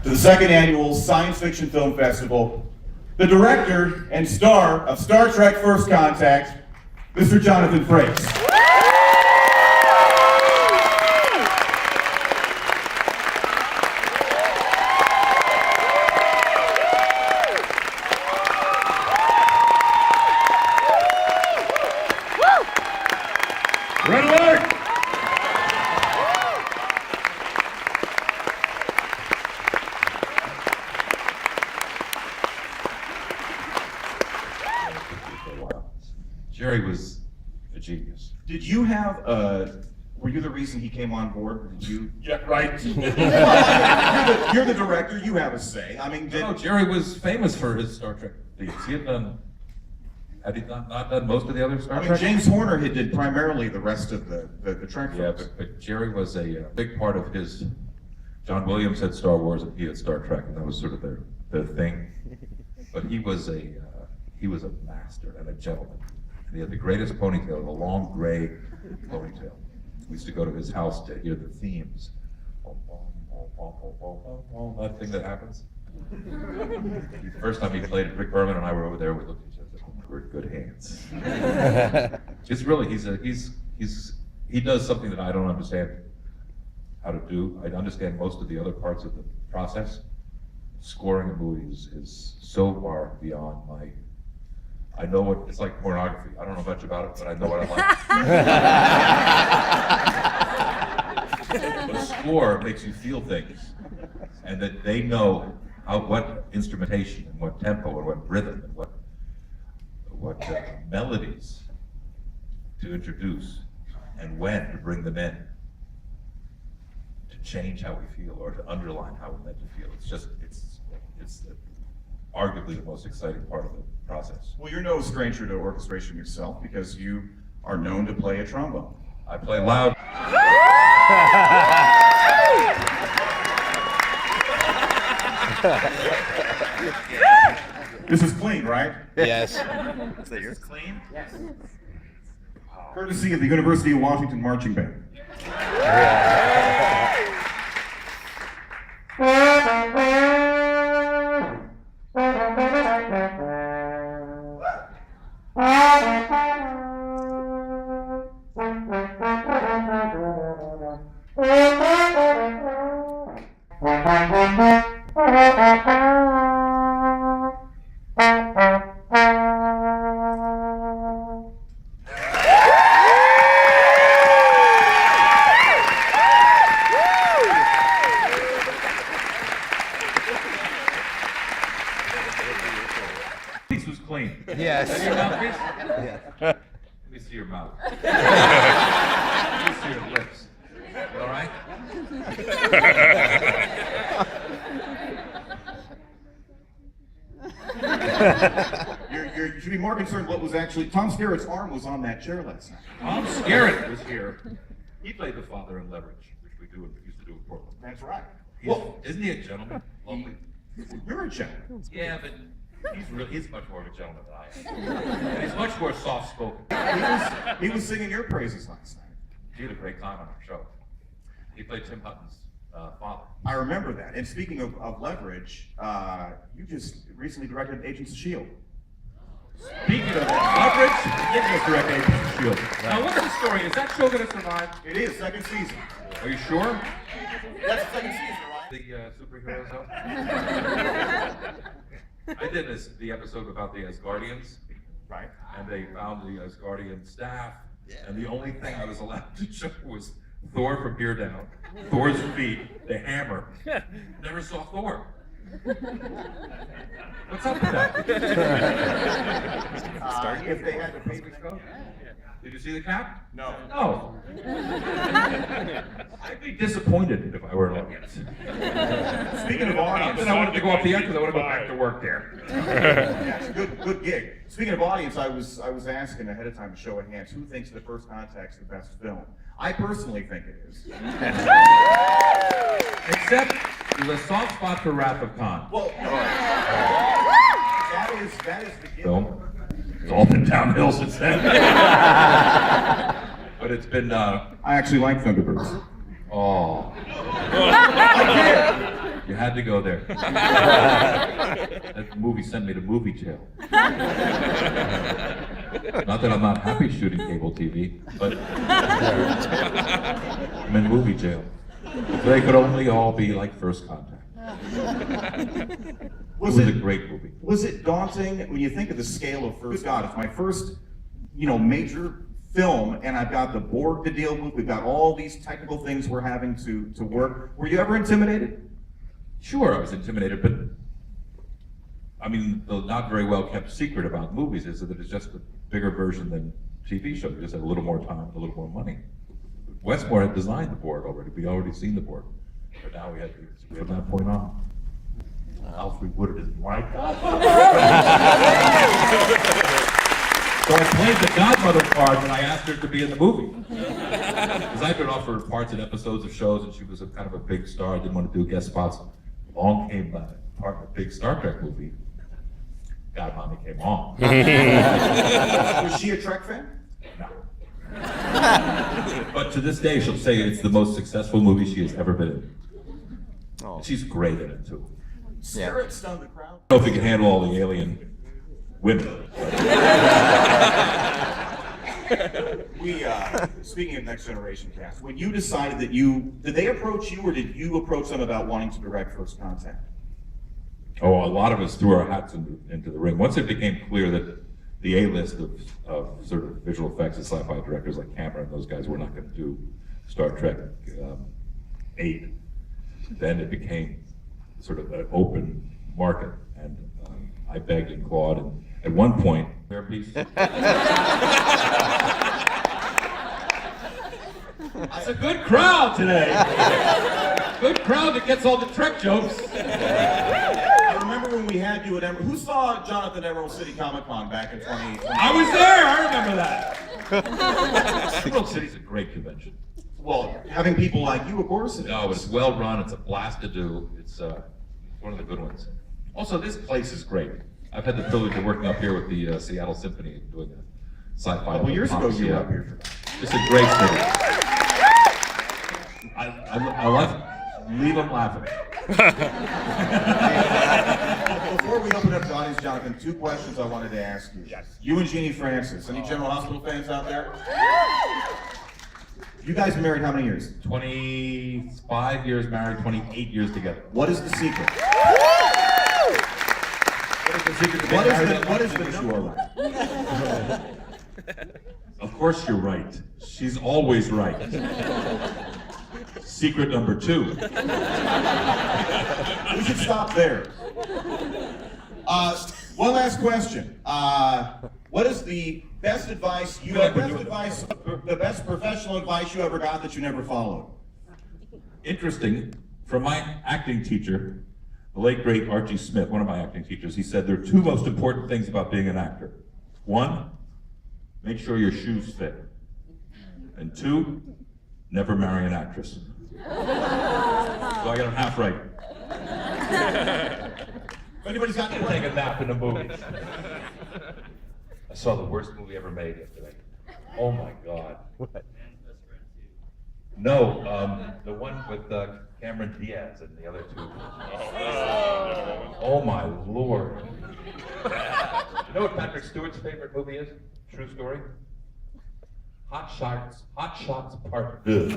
to the second annual Science Fiction Film Festival, the director and star of Star Trek First Conact, Mr. Jonathan Frakes. Red alert! Jerry was a genius. Did you have were you the reason he came on board? Or did you? Yeah, right. You're the director, you have a say. I mean, No, Jerry was famous for his Star Trek themes. He had not done most of the other Star Trek? James Horner had did primarily the rest of the Trek Yeah, films. but Jerry was a big part of his. John Williams had Star Wars and he had Star Trek, and that was sort of their thing. But he was a master and a gentleman. And he had the greatest ponytail, the long gray ponytail. We used to go to his house to hear the themes. That thing that happens. The first time he played it, Rick Berman and I were over there. We looked at each other and said, "We're in good hands." It's really he does something that I don't understand how to do. I understand most of the other parts of the process. Scoring a movie is so far beyond my. I know what it's like pornography. I don't know much about it, but I know what I like. The score makes you feel things, and that they know what instrumentation and what tempo and what rhythm and what melodies to introduce and when to bring them in to change how we feel or to underline how we're meant to feel. It's arguably the most exciting part of the process. Well, you're no stranger to orchestration yourself because you are known to play a trombone. I play loud. This is clean, right? Yes. Is that yours? Clean? Yes. Courtesy of the University of Washington Marching Band. This was clean. Yes. Your mouthpiece? Yeah. Let me see your mouth. Let me see your lips. You all right? You should be more concerned what was actually, Tom Skerritt's arm was on that chair last night. Tom Skerritt was here. He played the father in Leverage, which we used to do in Portland. That's right. Isn't he a gentleman? Lovely. You're a gentleman. Yeah, but he's much more of a gentleman than I am. And he's much more soft-spoken. He was singing your praises last night. He had a great time on our show. He played Tim Hutton's father. I remember that. And speaking of Leverage, you just recently directed Agents of S.H.I.E.L.D. Speaking of Leverage, You just directed Agents of S.H.I.E.L.D. now what's the story? Is that show going to survive? It is, second season. Are you sure? That's the second season, right? The superhero show? I did the episode about the Asgardians, Right. and they found the Asgardian staff, and the only thing I was allowed to show was Thor from here down, Thor's feet, the hammer. Never saw Thor. What's up with that? If they had the paper scope? Did you see the cap? No. No. I'd be disappointed if I were an audience. Speaking of Not audience, that I wanted to go off the air because I want to go back to work there. yeah, it's a good gig. Speaking of audience, I was asking ahead of time to show of hands who thinks The First Conact's the best film. I personally think it is. Except there's a soft spot for Wrath of Khan. Well, that is the gift. Film. It's all been downhill since then. But it's been, I actually like Thunderbirds. oh. I did. You had had to go there. That movie sent me to movie jail. Not that I'm not happy shooting cable TV, but I'm in movie jail. If they could only all be like First Contact. Was it was it a great movie. Was it daunting when you think of the scale of First? God, it's my first, major film, and I've got the board to deal with. We've got all these technical things we're having to work. Were you ever intimidated? Sure, I was intimidated, but I mean, the not very well kept secret about movies is that it's just a bigger version than TV shows. You just have a little more time, a little more money. Westmore had designed the board already. We'd already seen the board, but now we had to, from that point on. Alfred Woodard is my godmother. So I played the godmother part when I asked her to be in the movie. Because I'd been offered parts in episodes of shows, and she was a kind of a big star. I didn't want to do guest spots. Along came part of a big Star Trek movie. God, Mommy came on. Was she a Trek fan? No. But to this day, she'll say it's the most successful movie she has ever been in. Oh. She's great in it too. Spirit stunned the crowd. I don't know if he can handle all the alien women. We, speaking of Next Generation cast, when you decided that did they approach you or did you approach them about wanting to direct First Contact? Oh, a lot of us threw our hats into the ring. Once it became clear that the A-list of sort of visual effects and sci-fi directors like Cameron and those guys were not going to do Star Trek 8, then it became sort of an open market. And I begged and clawed, and at one point, That's a good crowd today. Good crowd that gets all the Trek jokes. I remember when we had you at Emerald. Who saw Jonathan at Emerald City Comic Con back in 2020? I was there. I remember that. Emerald City's a great convention. Well, having people like you, of course. No, it's well run. It's a blast to do. It's one of the good ones. Also, this place is great. I've had the privilege of working up here with the Seattle Symphony doing a sci-fi. A couple years ago, you were up here for that. It's a great city. I love it. Leave them laughing. Before we open up to the audience, Jonathan, 2 questions I wanted to ask you. Yes. You and Jeannie Francis. Any General Hospital fans out there? You guys been married how many years? 25 years married, 28 years together. What is the secret? What is the secret to being What married? is the number? Of course you're right. She's always right. Secret number 2. We should stop there. One last question. What is the best advice the best professional advice you ever got that you never followed? Interesting, from my acting teacher, the late great Archie Smith, one of my acting teachers, he said there are 2 most important things about being an actor. 1, make sure your shoes fit. And 2, never marry an actress. So I got them half right. If anybody's got Take a nap in a movie. I saw the worst movie ever made yesterday. Oh my God. What? No, the one with Cameron Diaz and the other 2. Oh my Lord. You know what Patrick Stewart's favorite movie is? True story? Hot Shots Part 2.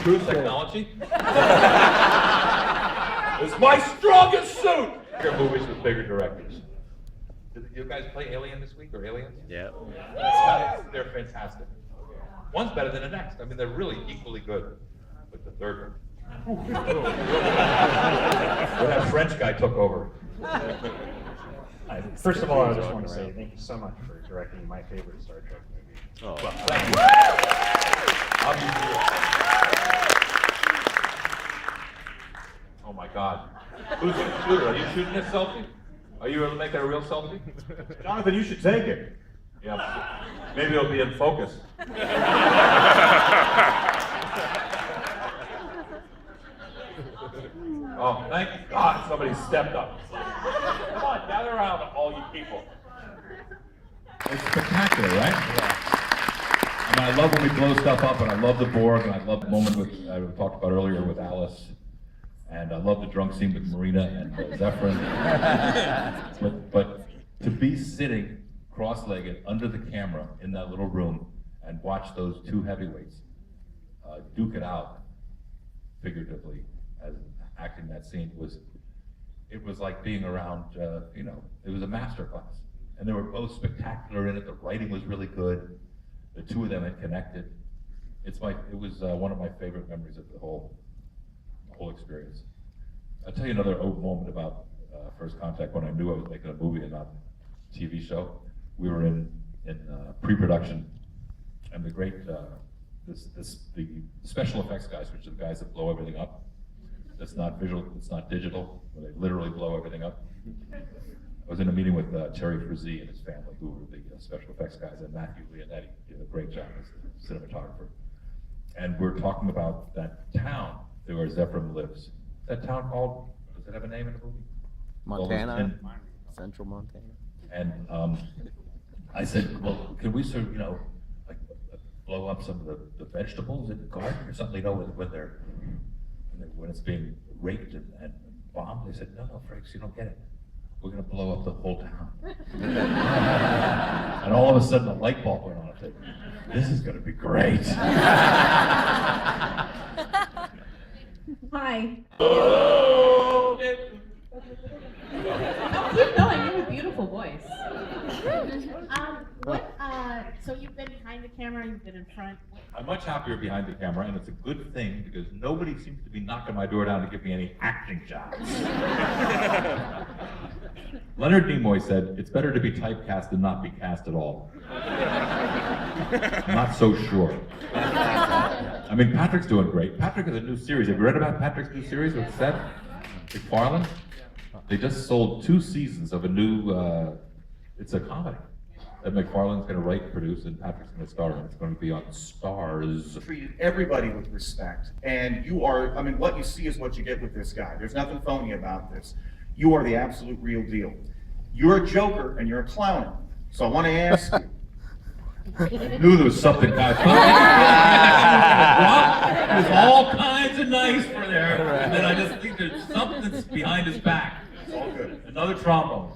True technology is my strongest suit. Bigger movies with bigger directors. Did you guys play Alien this week or Aliens? Yeah. They're fantastic. One's better than the next. I mean, they're really equally good. But the third one. When that French guy took over. First of all, I just want to say thank you so much for directing my favorite Star Trek movie. Oh. Well, thank you. Oh my God. Who's the shooter? Are you shooting a selfie? Are you making a real selfie? Jonathan, you should take it. Yeah. Maybe it'll be in focus. Oh, thank God somebody stepped up. Come on, gather around, all you people. It's spectacular, right? Yeah. I love when we blow stuff up, and I love the Borg, and I love the moment with I talked about earlier with Alice, and I love the drunk scene with Marina and Zephyrin. but to be sitting cross-legged under the camera in that little room and watch those two heavyweights duke it out, figuratively, as acting that scene it was like being around, it was a master class. And they were both spectacular in it. The writing was really good. The two of them had connected. It was one of my favorite memories of the whole experience. I'll tell you another moment about First Contact when I knew I was making a movie and not a TV show. We were in pre-production, and the great the special effects guys, which are the guys that blow everything up. That's not visual, it's not digital, where they literally blow everything up. I was in a meeting with Terry Frazee and his family, who were the special effects guys, and Matthew Leonetti did a great job as the cinematographer. And we're talking about that town where Zephyrin lives. That town called, does it have a name in the movie? Montana, Central Montana. And I said, well, can we sort of, like blow up some of the vegetables in the garden or something, when it's being raked and bombed? They said, no, Frakes, you don't get it. We're going to blow up the whole town. And all of a sudden, a light bulb went on. I said, this is going to be great. Hi. Oh, keep going. You have a beautiful voice. So you've been behind the camera, you've been in front. I'm much happier behind the camera, and it's a good thing because nobody seems to be knocking my door down to give me any acting jobs. Leonard Nimoy said, it's better to be typecast than not be cast at all. I'm not so sure. I mean, Patrick's doing great. Patrick has a new series. Have you read about Patrick's new series with Seth MacFarlane? They just sold 2 seasons of a new, it's a comedy that MacFarlane's going to write and produce, and Patrick's going to star in. It's going to be on Stars. Treated everybody with respect, and you are, what you see is what you get with this guy. There's nothing phony about this. You are the absolute real deal. You're a joker and you're a clown. So I want to ask you. I knew there was something nice. It was all kinds of nice for there, and then I just think there's something that's behind his back. It's all good. Another trombone.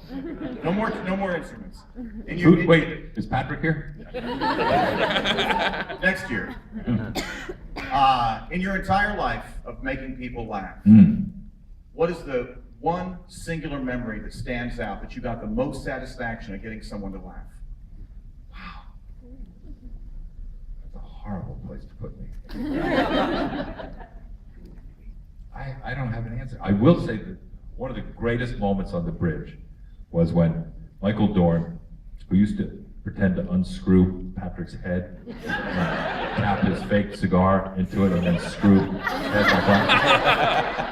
No more instruments. And Wait, is Patrick here? Next year. In your entire life of making people laugh, what is the one singular memory that stands out that you got the most satisfaction of getting someone to laugh? Wow. That's a horrible place to put me. I don't have an answer. I will say that one of the greatest moments on the bridge was when Michael Dorn, who used to pretend to unscrew Patrick's head, tap his fake cigar into it, and then screw his head back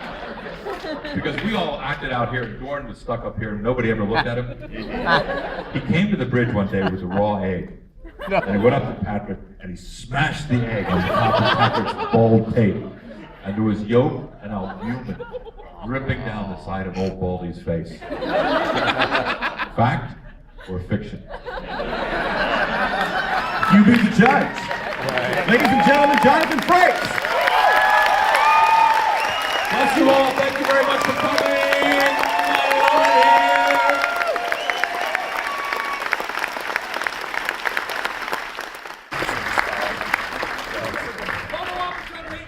on. Because we all acted out here, and Dorn was stuck up here, and nobody ever looked at him. He came to the bridge one day with a raw egg, and he went up to Patrick, and he smashed the egg on the top of Patrick's bald tape, and there was yolk and albumin dripping down the side of old Baldy's face. Fact or fiction? You be the judge. Ladies and gentlemen, Jonathan Frakes. Bless you all. Thank you very much for coming. Photo opportunity.